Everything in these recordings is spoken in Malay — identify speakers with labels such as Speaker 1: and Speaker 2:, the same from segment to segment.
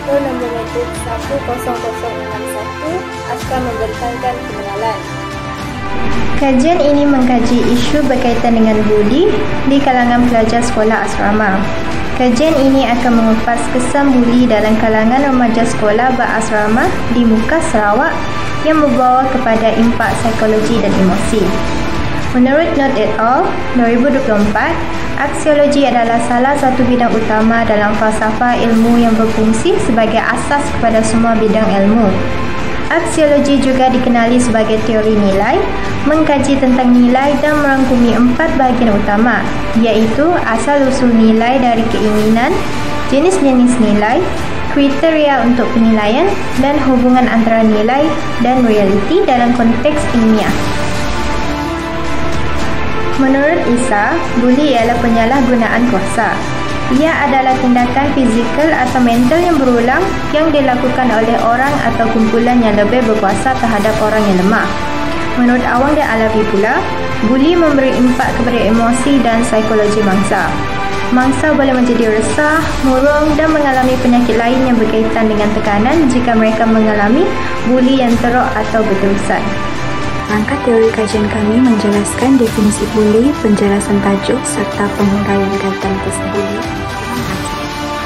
Speaker 1: Roll nombor metrik 10061 akan membentangkan pengenalan. Kajian ini mengkaji isu berkaitan dengan buli di kalangan pelajar sekolah asrama. Kajian ini akan mengupas kesan buli dalam kalangan remaja sekolah berasrama di Muka Sarawak yang membawa kepada impak psikologi dan emosi. Menurut Knott et al. 2024, aksiologi adalah salah satu bidang utama dalam falsafah ilmu yang berfungsi sebagai asas kepada semua bidang ilmu. Aksiologi juga dikenali sebagai teori nilai, mengkaji tentang nilai dan merangkumi 4 bahagian utama, iaitu asal-usul nilai dari keinginan, jenis-jenis nilai, kriteria untuk penilaian, dan hubungan antara nilai dan realiti dalam konteks ilmiah. Menurut Isa, buli ialah penyalahgunaan kuasa. Ia adalah tindakan fizikal atau mental yang berulang yang dilakukan oleh orang atau kumpulan yang lebih berkuasa terhadap orang yang lemah. Menurut Awang dan Alawi pula, buli memberi impak kepada emosi dan psikologi mangsa. Mangsa boleh menjadi resah, murung dan mengalami penyakit lain yang berkaitan dengan tekanan jika mereka mengalami buli yang teruk atau berterusan.
Speaker 2: Rangka teori kajian kami menjelaskan definisi buli, penjelasan tajuk serta penguraian kaitan kes buli.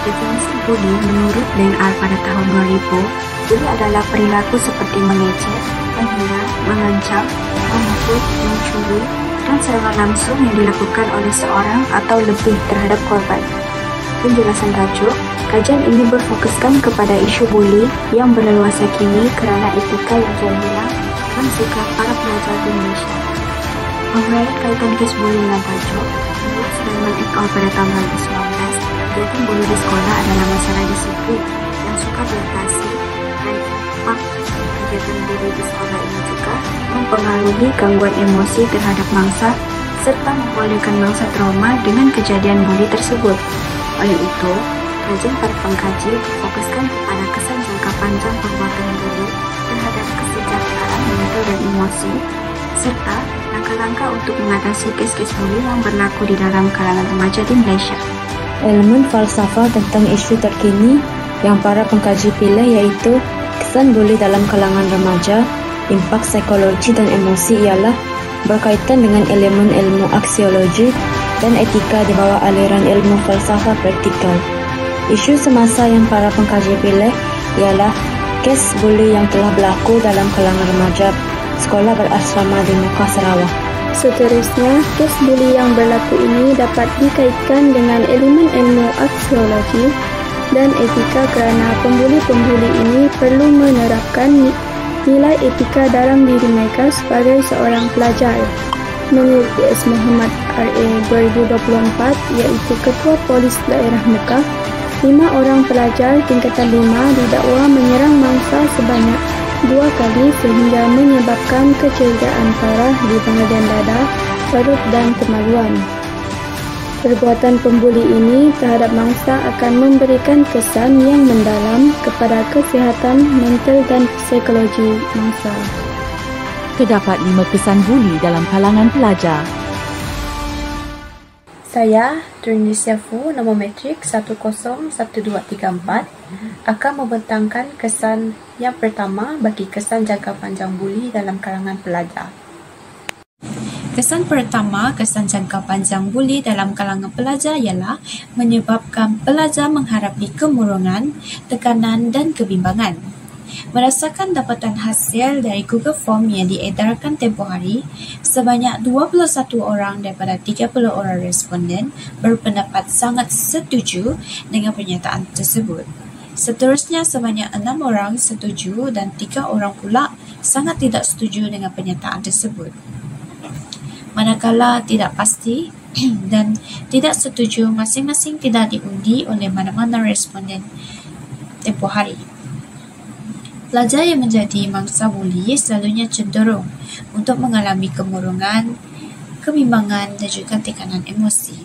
Speaker 2: Definisi buli menurut Dan al. pada tahun 2000, buli adalah perilaku seperti mengejek, menghina, mengancam, memukul, mencuri, dan serangan langsung yang dilakukan oleh seorang atau lebih terhadap korban. Penjelasan tajuk, kajian ini berfokuskan kepada isu buli yang berleluasa kini kerana etika yang kian hilang dan sikap para pelajar di Malaysia. Penguraian kaitan kes buli dengan tajuk, menurut Sulaiman et al. pada tahun 2019, kegiatan buli di sekolah adalah masalah disiplin yang suka beroperasi dan impak kegiatan buli di sekolah ini juga mempengaruhi gangguan emosi terhadap mangsa serta membolehkan mangsa trauma dengan kejadian buli tersebut. Oleh itu, kajian para pengkaji fokuskan kepada kesan jangka panjang perbuatan buli terhadap kesejahteraan mental dan emosi, serta langkah-langkah untuk mengatasi kes-kes buli yang berlaku di dalam kalangan remaja di Malaysia.
Speaker 3: Elemen falsafah tentang isu terkini yang para pengkaji pilih iaitu kesan buli dalam kalangan remaja, impak psikologi dan emosi ialah berkaitan dengan elemen ilmu aksiologi dan etika di bawah aliran ilmu falsafah praktikal. Isu semasa yang para pengkaji pilih ialah kes buli yang telah berlaku dalam kalangan remaja sekolah berasrama di Muka Sarawak.
Speaker 4: Seterusnya, kes buli yang berlaku ini dapat dikaitkan dengan elemen ilmu aksiologi dan etika kerana pembuli-pembuli ini perlu menerapkan nilai etika dalam diri mereka sebagai seorang pelajar. Menurut DS Muhammad RA 2024, iaitu Ketua Polis Daerah Mekah, 5 orang pelajar tingkatan 5 didakwa menyerang mangsa sebanyak 2 kali sehingga menyebabkan kecederaan parah di bahagian dada, perut dan kemaluan. Perbuatan pembuli ini terhadap mangsa akan memberikan kesan yang mendalam kepada kesihatan mental dan psikologi mangsa.
Speaker 5: Terdapat 5 kesan buli dalam kalangan pelajar.
Speaker 6: Saya, Tunisia Fu, nombor metrik 101234, akan membentangkan kesan yang pertama bagi kesan jangka panjang buli dalam kalangan pelajar. Kesan pertama, kesan jangka panjang buli dalam kalangan pelajar ialah menyebabkan pelajar menghadapi kemurungan, tekanan dan kebimbangan. Berdasarkan dapatan hasil dari Google Form yang diedarkan tempoh hari, sebanyak 21 orang daripada 30 orang responden berpendapat sangat setuju dengan pernyataan tersebut. Seterusnya, sebanyak 6 orang setuju dan 3 orang pula sangat tidak setuju dengan pernyataan tersebut. Manakala tidak pasti,
Speaker 7: dan tidak setuju masing-masing tidak diundi oleh mana-mana responden tempoh hari. Pelajar yang menjadi mangsa buli selalunya cenderung untuk mengalami kemurungan, kebimbangan dan juga tekanan emosi.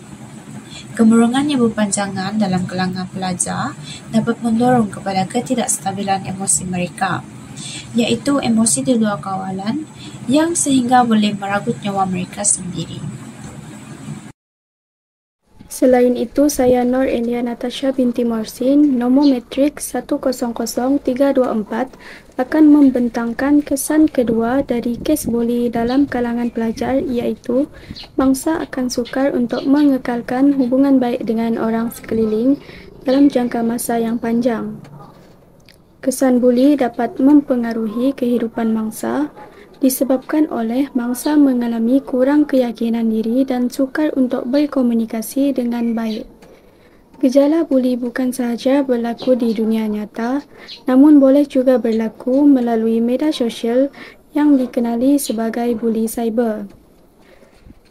Speaker 7: Kemurungan yang berpanjangan dalam kalangan pelajar dapat mendorong kepada ketidakstabilan emosi mereka, iaitu emosi di luar kawalan yang sehingga boleh meragut nyawa mereka sendiri.
Speaker 4: Selain itu, saya Nur Elia Natasha binti Morsin, nombor metrik 100324 akan membentangkan kesan kedua dari kes buli dalam kalangan pelajar, iaitu mangsa akan sukar untuk mengekalkan hubungan baik dengan orang sekeliling dalam jangka masa yang panjang. Kesan buli dapat mempengaruhi kehidupan mangsa disebabkan oleh mangsa mengalami kurang keyakinan diri dan sukar untuk berkomunikasi dengan baik. Gejala buli bukan sahaja berlaku di dunia nyata, namun boleh juga berlaku melalui media sosial yang dikenali sebagai buli cyber.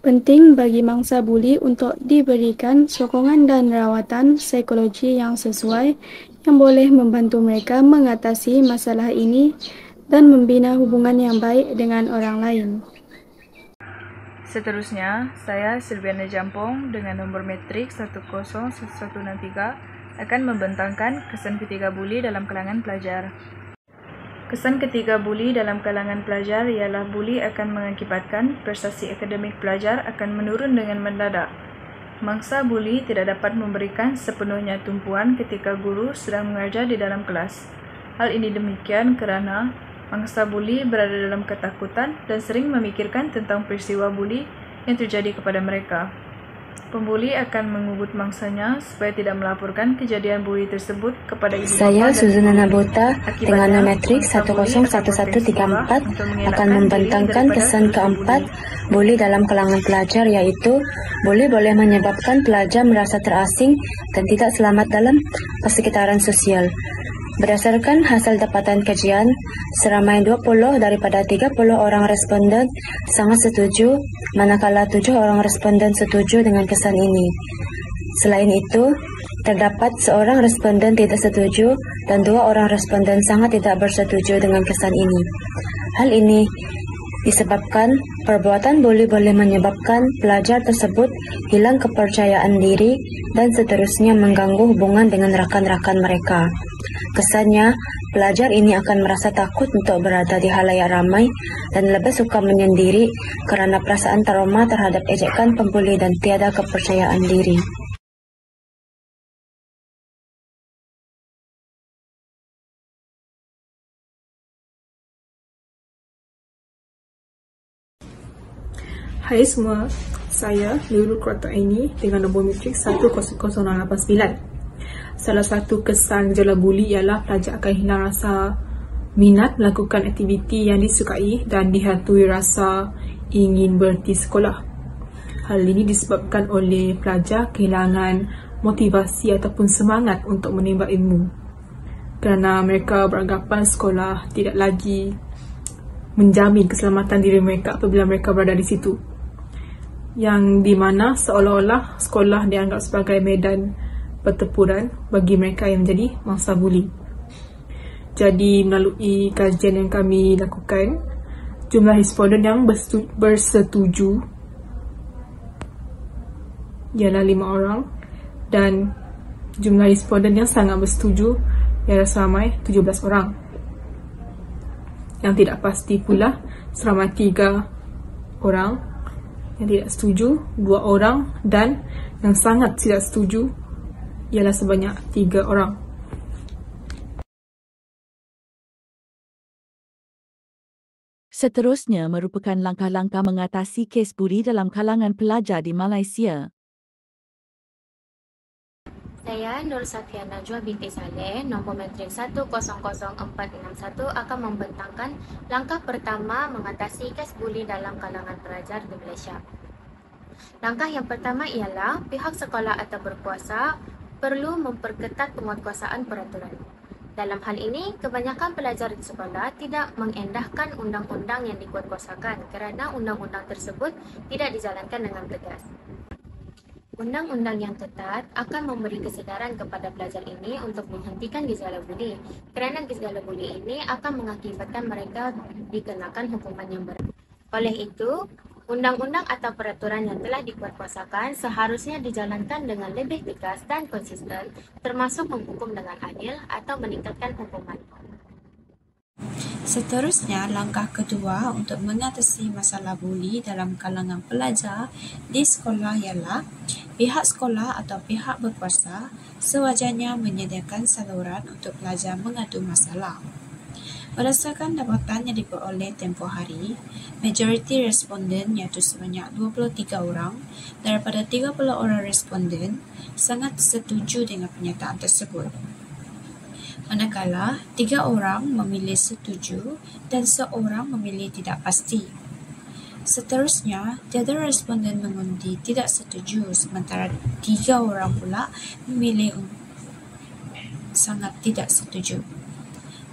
Speaker 4: Penting bagi mangsa buli untuk diberikan sokongan dan rawatan psikologi yang sesuai yang boleh membantu mereka mengatasi masalah ini dan membina hubungan yang baik dengan orang lain.
Speaker 8: Seterusnya, saya Silviana Jampong dengan nombor metrik 101163 akan membentangkan kesan ketiga buli dalam kalangan pelajar. Kesan ketiga buli dalam kalangan pelajar ialah buli akan mengakibatkan prestasi akademik pelajar akan menurun dengan mendadak. Mangsa buli tidak dapat memberikan sepenuhnya tumpuan ketika guru sedang mengajar di dalam kelas. Hal ini demikian kerana mangsa buli berada dalam ketakutan dan sering memikirkan tentang peristiwa buli yang terjadi kepada mereka. Pembuli akan mengugut mangsanya supaya tidak melaporkan kejadian buli tersebut kepada ibu bapa.
Speaker 3: Saya Suzana Nabota dengan nombor metrik 101134 akan membentangkan kesan keempat buli dalam kalangan pelajar, yaitu buli boleh menyebabkan pelajar merasa terasing dan tidak selamat dalam persekitaran sosial. Berdasarkan hasil dapatan kajian, seramai 20 daripada 30 orang responden sangat setuju, manakala 7 orang responden setuju dengan kesan ini. Selain itu, terdapat seorang responden tidak setuju dan 2 orang responden sangat tidak bersetuju dengan kesan ini. Hal ini disebabkan perbuatan buli boleh menyebabkan pelajar tersebut hilang kepercayaan diri dan seterusnya mengganggu hubungan dengan rakan-rakan mereka. Kesannya, pelajar ini akan merasa takut untuk berada di halayak ramai dan lebih suka menyendiri kerana perasaan trauma terhadap ejekan pembuli dan tiada kepercayaan diri.
Speaker 9: Hai semua, saya Nurul Qurratu'aini dengan nombor metrik 100089. Salah satu kesan gejala buli ialah pelajar akan hilang rasa minat melakukan aktiviti yang disukai dan dihantui rasa ingin berhenti sekolah. Hal ini disebabkan oleh pelajar kehilangan motivasi ataupun semangat untuk menimba ilmu kerana mereka beranggapan sekolah tidak lagi menjamin keselamatan diri mereka apabila mereka berada di situ, yang di mana seolah-olah sekolah dianggap sebagai medan pertempuran bagi mereka yang menjadi mangsa buli. Jadi melalui kajian yang kami lakukan, jumlah responden yang bersetuju ialah 5 orang dan jumlah responden yang sangat bersetuju ialah seramai 17 orang. Yang tidak pasti pula seramai 3 orang, yang tidak setuju 2 orang dan yang sangat tidak setuju ialah sebanyak 3 orang.
Speaker 5: Seterusnya merupakan langkah-langkah mengatasi kes buli dalam kalangan pelajar di Malaysia.
Speaker 10: Saya Nur Safia Najwa binti Saleh, nombor metrik 100461 akan membentangkan langkah pertama mengatasi kes buli dalam kalangan pelajar di Malaysia. Langkah yang pertama ialah pihak sekolah atau berkuasa perlu memperketat penguatkuasaan peraturan. Dalam hal ini, kebanyakan pelajar di sekolah tidak mengendahkan undang-undang yang dikuatkuasakan kerana undang-undang tersebut tidak dijalankan dengan tegas. Undang-undang yang ketat akan memberi kesedaran kepada pelajar ini untuk menghentikan gejala buli, kerana gejala buli ini akan mengakibatkan mereka dikenakan hukuman yang berat. Oleh itu, undang-undang atau peraturan yang telah dikuatkuasakan seharusnya dijalankan dengan lebih tegas dan konsisten, termasuk menghukum dengan adil atau meningkatkan hukuman.
Speaker 2: Seterusnya, langkah kedua untuk mengatasi masalah buli dalam kalangan pelajar di sekolah ialah pihak sekolah atau pihak berkuasa sewajarnya menyediakan saluran untuk pelajar mengadu masalah. Berdasarkan dapatan yang diperoleh tempoh hari, majoriti responden iaitu sebanyak 23 orang daripada 30 orang responden sangat setuju dengan pernyataan tersebut. Manakala 3 orang memilih setuju dan seorang memilih tidak pasti. Seterusnya, tiada responden mengundi tidak setuju sementara 3 orang pula memilih sangat tidak setuju.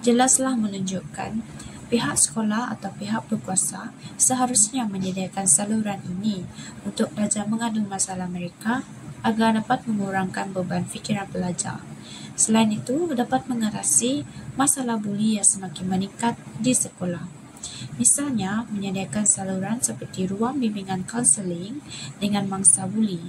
Speaker 2: Jelaslah menunjukkan pihak sekolah atau pihak berkuasa seharusnya menyediakan saluran ini untuk pelajar mengadu masalah mereka agar dapat mengurangkan beban fikiran pelajar. Selain itu, dapat mengatasi masalah buli yang semakin meningkat di sekolah. Misalnya, menyediakan saluran seperti ruang bimbingan kaunseling dengan mangsa buli.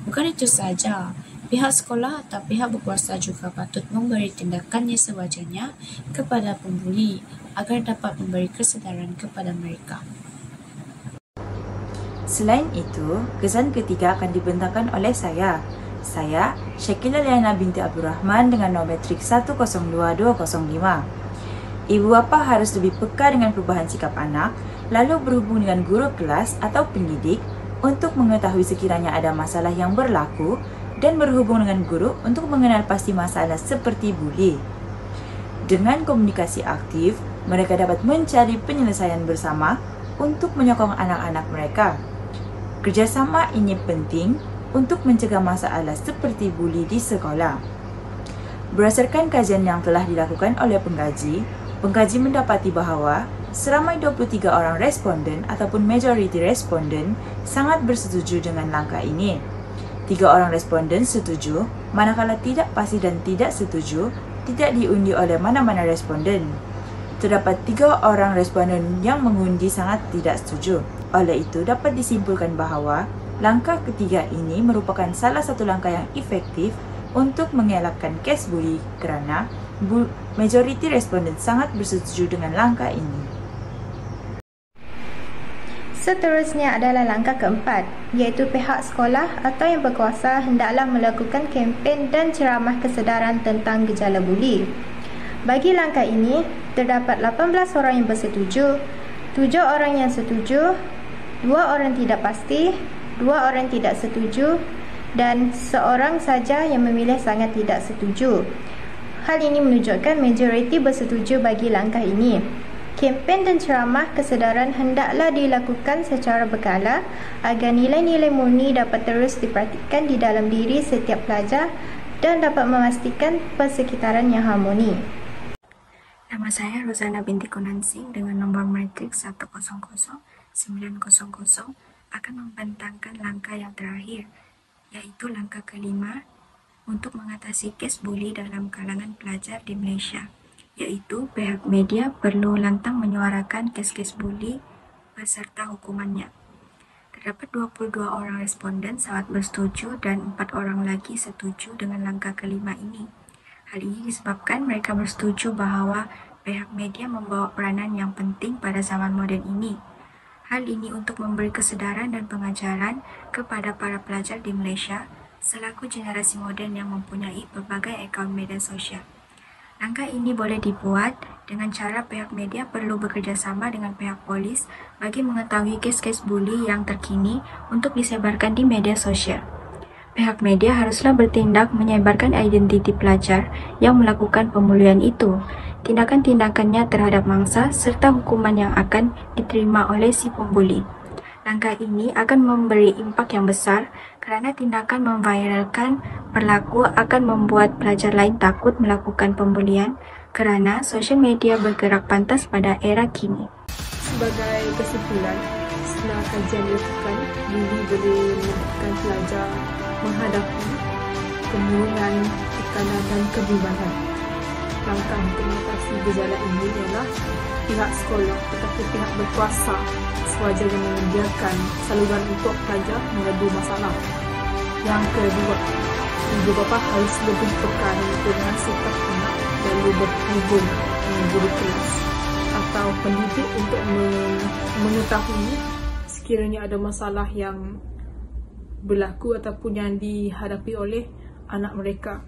Speaker 2: Bukan itu sahaja, pihak sekolah atau pihak berkuasa juga patut memberi tindakan yang sewajarnya kepada pembuli agar dapat memberi kesedaran kepada mereka.
Speaker 11: Selain itu, kesan ketiga akan dibentangkan oleh saya, Syakila Liana binti Abdul Rahman dengan nombor metrik 102205. Ibu bapa harus lebih peka dengan perubahan sikap anak, lalu berhubung dengan guru kelas atau pendidik untuk mengetahui sekiranya ada masalah yang berlaku dan berhubung dengan guru untuk mengenal pasti masalah seperti buli. Dengan komunikasi aktif, mereka dapat mencari penyelesaian bersama untuk menyokong anak-anak mereka. Kerjasama ini penting untuk mencegah masalah seperti buli di sekolah. Berdasarkan kajian yang telah dilakukan oleh pengkaji mendapati bahawa seramai 23 orang responden ataupun majoriti responden sangat bersetuju dengan langkah ini. 3 orang responden setuju, manakala tidak pasti dan tidak setuju tidak diundi oleh mana-mana responden. Terdapat 3 orang responden yang mengundi sangat tidak setuju. Oleh itu, dapat disimpulkan bahawa langkah ketiga ini merupakan salah satu langkah yang efektif untuk mengelakkan kes buli kerana majoriti responden sangat bersetuju dengan langkah ini.
Speaker 1: Seterusnya adalah langkah keempat, iaitu pihak sekolah atau yang berkuasa hendaklah melakukan kempen dan ceramah kesedaran tentang gejala buli. Bagi langkah ini, terdapat 18 orang yang bersetuju, 7 orang yang setuju, 2 orang tidak pasti, 2 orang tidak setuju dan seorang saja yang memilih sangat tidak setuju. Hal ini menunjukkan majoriti bersetuju bagi langkah ini. Kempen dan ceramah kesedaran hendaklah dilakukan secara berkala agar nilai-nilai murni dapat terus diperhatikan di dalam diri setiap pelajar dan dapat memastikan persekitaran yang harmoni.
Speaker 2: Nama saya Rozana binti Kunansing dengan nombor metrik 100900 akan membentangkan langkah yang terakhir, iaitu langkah kelima untuk mengatasi kes buli dalam kalangan pelajar di Malaysia, iaitu pihak media perlu lantang menyuarakan kes-kes buli beserta hukumannya. Terdapat 22 orang responden sangat bersetuju dan 4 orang lagi setuju dengan langkah kelima ini. Hal ini disebabkan mereka bersetuju bahawa pihak media membawa peranan yang penting pada zaman moden ini. Hal ini untuk memberi kesedaran dan pengajaran kepada para pelajar di Malaysia selaku generasi moden yang mempunyai berbagai akaun media sosial. Langkah ini boleh dibuat dengan cara pihak media perlu bekerjasama dengan pihak polis bagi mengetahui kes-kes buli yang terkini untuk disebarkan di media sosial. Pihak media haruslah bertindak menyebarkan identiti pelajar yang melakukan pembulian itu, tindakan-tindakannya terhadap mangsa serta hukuman yang akan diterima oleh si pembuli. Langkah ini akan memberi impak yang besar kerana tindakan memviralkan berlaku akan membuat pelajar lain takut melakukan pembulian kerana sosial media bergerak pantas pada era kini.
Speaker 9: Sebagai kesimpulan, apabila kajian dilakukan, buli boleh menyebabkan pelajar menghadapi kemurungan, tekanan dan kebimbangan. Langkah untuk mengatasi gejala ini ialah pihak sekolah tetapi pihak berkuasa sewajarnya menyediakan saluran untuk pelajar mengadu masalah. Yang kedua, ibu bapa harus lebih peka dengan sikap anak lalu berhubung dengan guru kelas atau pendidik untuk mengetahui sekiranya ada masalah yang berlaku ataupun yang dihadapi oleh anak mereka.